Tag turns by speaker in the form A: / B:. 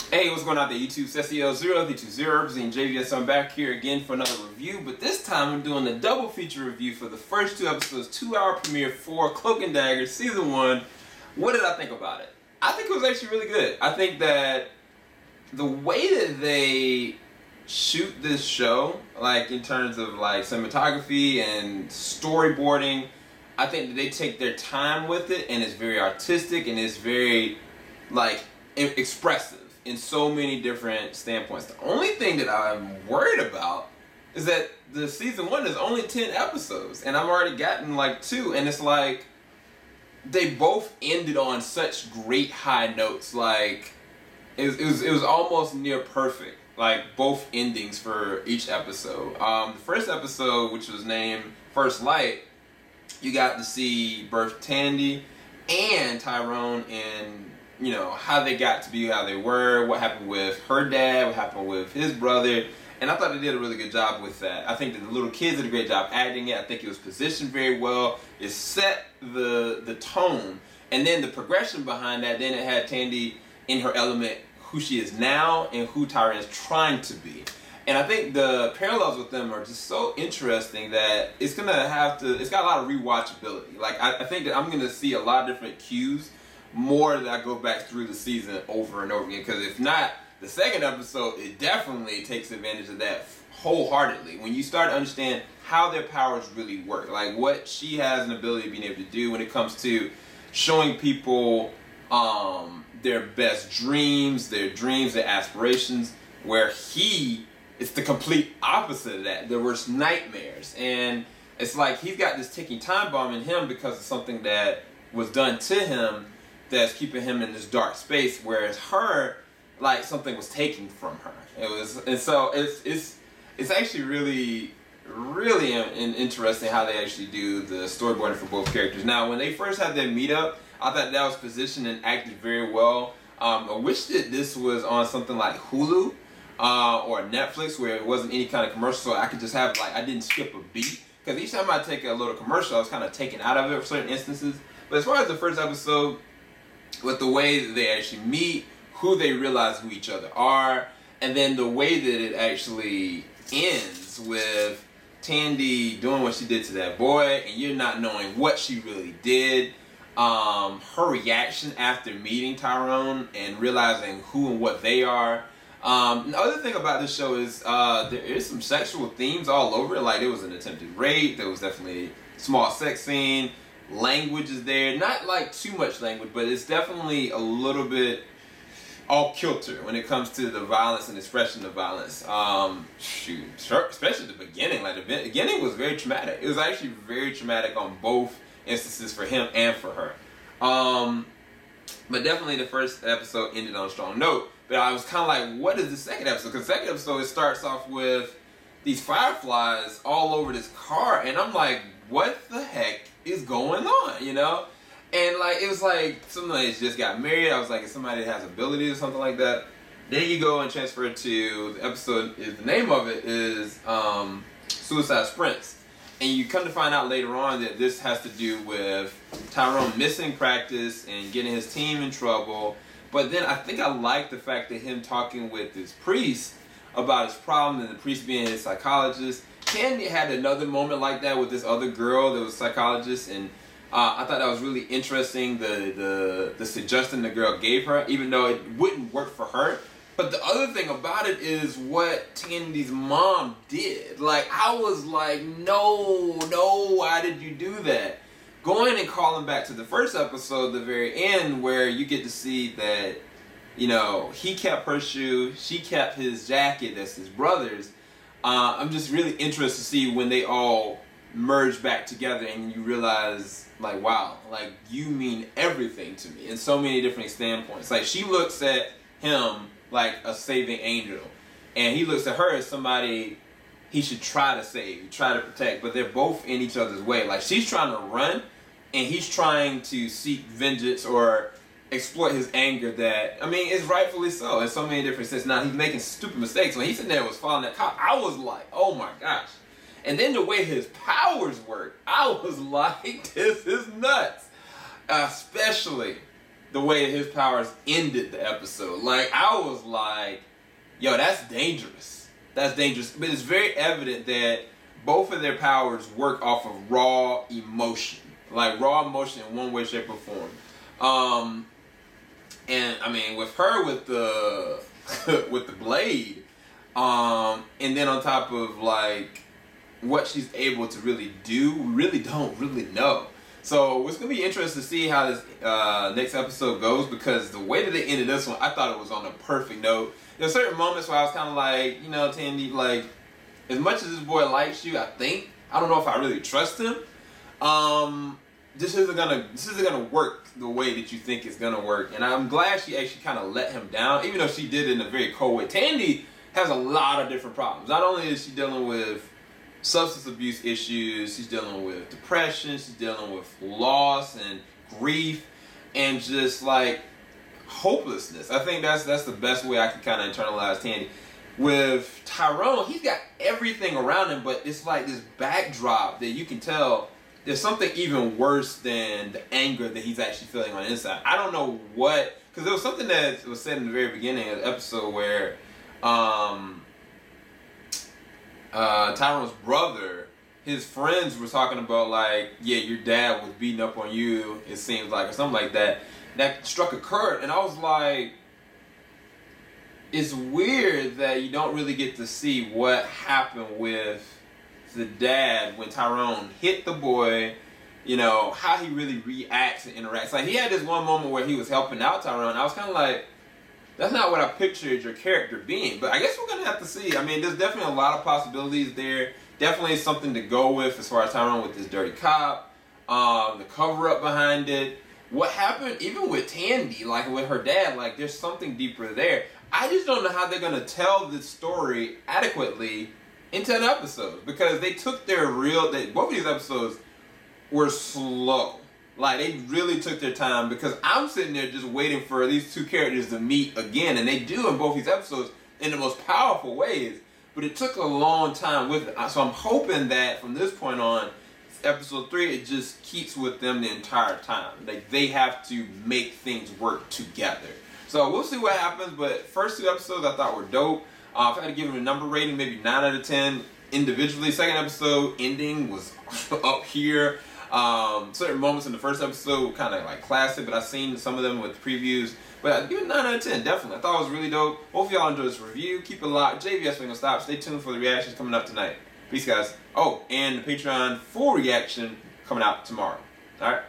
A: Hey, what's going on there, YouTube? It's SEL0320, representing JVS. I'm back here again for another review, but this time I'm doing a double feature review for the first two episodes, 2-hour premiere for Cloak Dagger Season 1. What did I think about it? I think it was actually really good. I think that the way that they shoot this show, like in terms of like cinematography and storyboarding, I think that they take their time with it, and it's very artistic and it's very like expressive in so many different standpoints. The only thing that I'm worried about is that the season 1 is only 10 episodes, and I've already gotten like 2, and it's like they both ended on such great high notes. Like it was almost near perfect. Like both endings for each episode. The first episode, which was named First Light, you got to see both Tandy and Tyrone and you know how they got to be how they were, what happened with her dad, what happened with his brother, and I thought they did a really good job with that. I think that the little kids did a great job acting it. I think it was positioned very well. It set the tone, and then the progression behind that. Then it had Tandy in her element, who she is now and who Tyrone is trying to be. And I think the parallels with them are just so interesting that it's got a lot of rewatchability. Like I think that I'm gonna see a lot of different cues more that I go back through the season over and over again, because if not, the second episode, it definitely takes advantage of that wholeheartedly. When you start to understand how their powers really work, like what she has an ability of being able to do when it comes to showing people their best dreams, their aspirations, where he is the complete opposite of that, their worst nightmares. And it's like he's got this ticking time bomb in him because of something that was done to him that's keeping him in this dark space, whereas her, like something was taken from her. It's actually really interesting how they actually do the storyboarding for both characters. Now, when they first had their meetup, I thought that was positioned and acted very well. I wish that this was on something like Hulu or Netflix, where it wasn't any kind of commercial, so I could just have I didn't skip a beat. Because each time I take a little commercial, I was kind of taken out of it for certain instances. But as far as the first episode, with the way that they actually meet, who they realize who each other are, and then the way that it actually ends with Tandy doing what she did to that boy, and you're not knowing what she really did. Her reaction after meeting Tyrone and realizing who and what they are. The other thing about this show is there is some sexual themes all over it. Like there was an attempted rape, there was definitely a small sex scene. Language is there, not like too much language, but it's definitely a little bit off kilter when it comes to the violence and expression of violence. Especially the beginning. Like the beginning was very traumatic. It was actually very traumatic on both instances for him and for her. But definitely the first episode ended on a strong note. But I was kind of like, what is the second episode? Because the second episode, it starts off with these fireflies all over this car, and I'm like, what the heck is going on, you know? And like it was like somebody just got married. I was like, somebody that has abilities or something like that. Then you go and transfer it to the episode. The name of it is Suicide Sprints, and you come to find out later on that this has to do with Tyrone missing practice and getting his team in trouble. But then I think I like the fact that him talking with this priest about his problem, and the priest being his psychologist. Candy had another moment like that with this other girl that was a psychologist, and I thought that was really interesting, the suggestion the girl gave her, even though it wouldn't work for her. But the other thing about it is what Tandy's mom did. Like, I was like, no, why did you do that? Going and calling back to the first episode, the very end, where you get to see that, you know, he kept her shoe, she kept his jacket, that's his brother's. I'm just really interested to see when they all merge back together and you realize, like, wow, like, you mean everything to me in so many different standpoints. Like, she looks at him like a saving angel, and he looks at her as somebody he should try to save, try to protect, but they're both in each other's way. Like, she's trying to run, and he's trying to seek vengeance or exploit his anger that, I mean, it's rightfully so in so many different senses. Now, he's making stupid mistakes. When he's sitting there was following that cop, I was like, oh my gosh. And then the way his powers work, I was like, this is nuts. Especially the way his powers ended the episode. Like, I was like, yo, that's dangerous. That's dangerous. But it's very evident that both of their powers work off of raw emotion. Like, raw emotion in one way, shape, or form. And, I mean, with her, with the with the blade, and then on top of, like, what she's able to really do, we really don't really know. So it's going to be interesting to see how this next episode goes, because the way that they ended this one, I thought it was on a perfect note. There are certain moments where I was kind of like, you know, Tandy, like, as much as this boy likes you, I don't know if I really trust him. This isn't gonna work the way that you think it's gonna work. And I'm glad she actually kind of let him down, even though she did it in a very cold way. Tandy has a lot of different problems. Not only is she dealing with substance abuse issues, she's dealing with depression, she's dealing with loss and grief, and just like hopelessness. I think that's the best way I can kind of internalize Tandy. With Tyrone, he's got everything around him, but it's like this backdrop that you can tell there's something even worse than the anger that he's actually feeling on the inside. I don't know what, because there was something that was said in the very beginning of the episode where Tyrone's brother, his friends were talking about, like, yeah, your dad was beating up on you, it seems like, or something like that. That struck a chord, and I was like, it's weird that you don't really get to see what happened with the dad when Tyrone hit the boy, you know, how he really reacts and interacts. Like, he had this one moment where he was helping out Tyrone. I was kind of like, that's not what I pictured your character being. But I guess we're going to have to see. I mean, there's definitely a lot of possibilities there. Definitely something to go with as far as Tyrone with this dirty cop. The cover-up behind it. What happened even with Tandy, like with her dad, like there's something deeper there. I just don't know how they're going to tell this story adequately in 10 episodes, because they took their both of these episodes were slow. Like, they really took their time, because I'm sitting there just waiting for these two characters to meet again, and they do in both these episodes in the most powerful ways, but it took a long time with it. So I'm hoping that from this point on, episode 3, it just keeps with them the entire time. Like, they have to make things work together. So we'll see what happens, but first 2 episodes I thought were dope. If I had to give them a number rating, maybe 9 out of 10 individually. Second episode ending was up here. Certain moments in the first episode were kind of like classic, but I've seen some of them with previews. But I'd give it 9 out of 10, definitely. I thought it was really dope. Hope y'all enjoyed this review. Keep it locked. JVS ain't gonna stop. Stay tuned for the reactions coming up tonight. Peace, guys. Oh, and the Patreon full reaction coming out tomorrow. All right.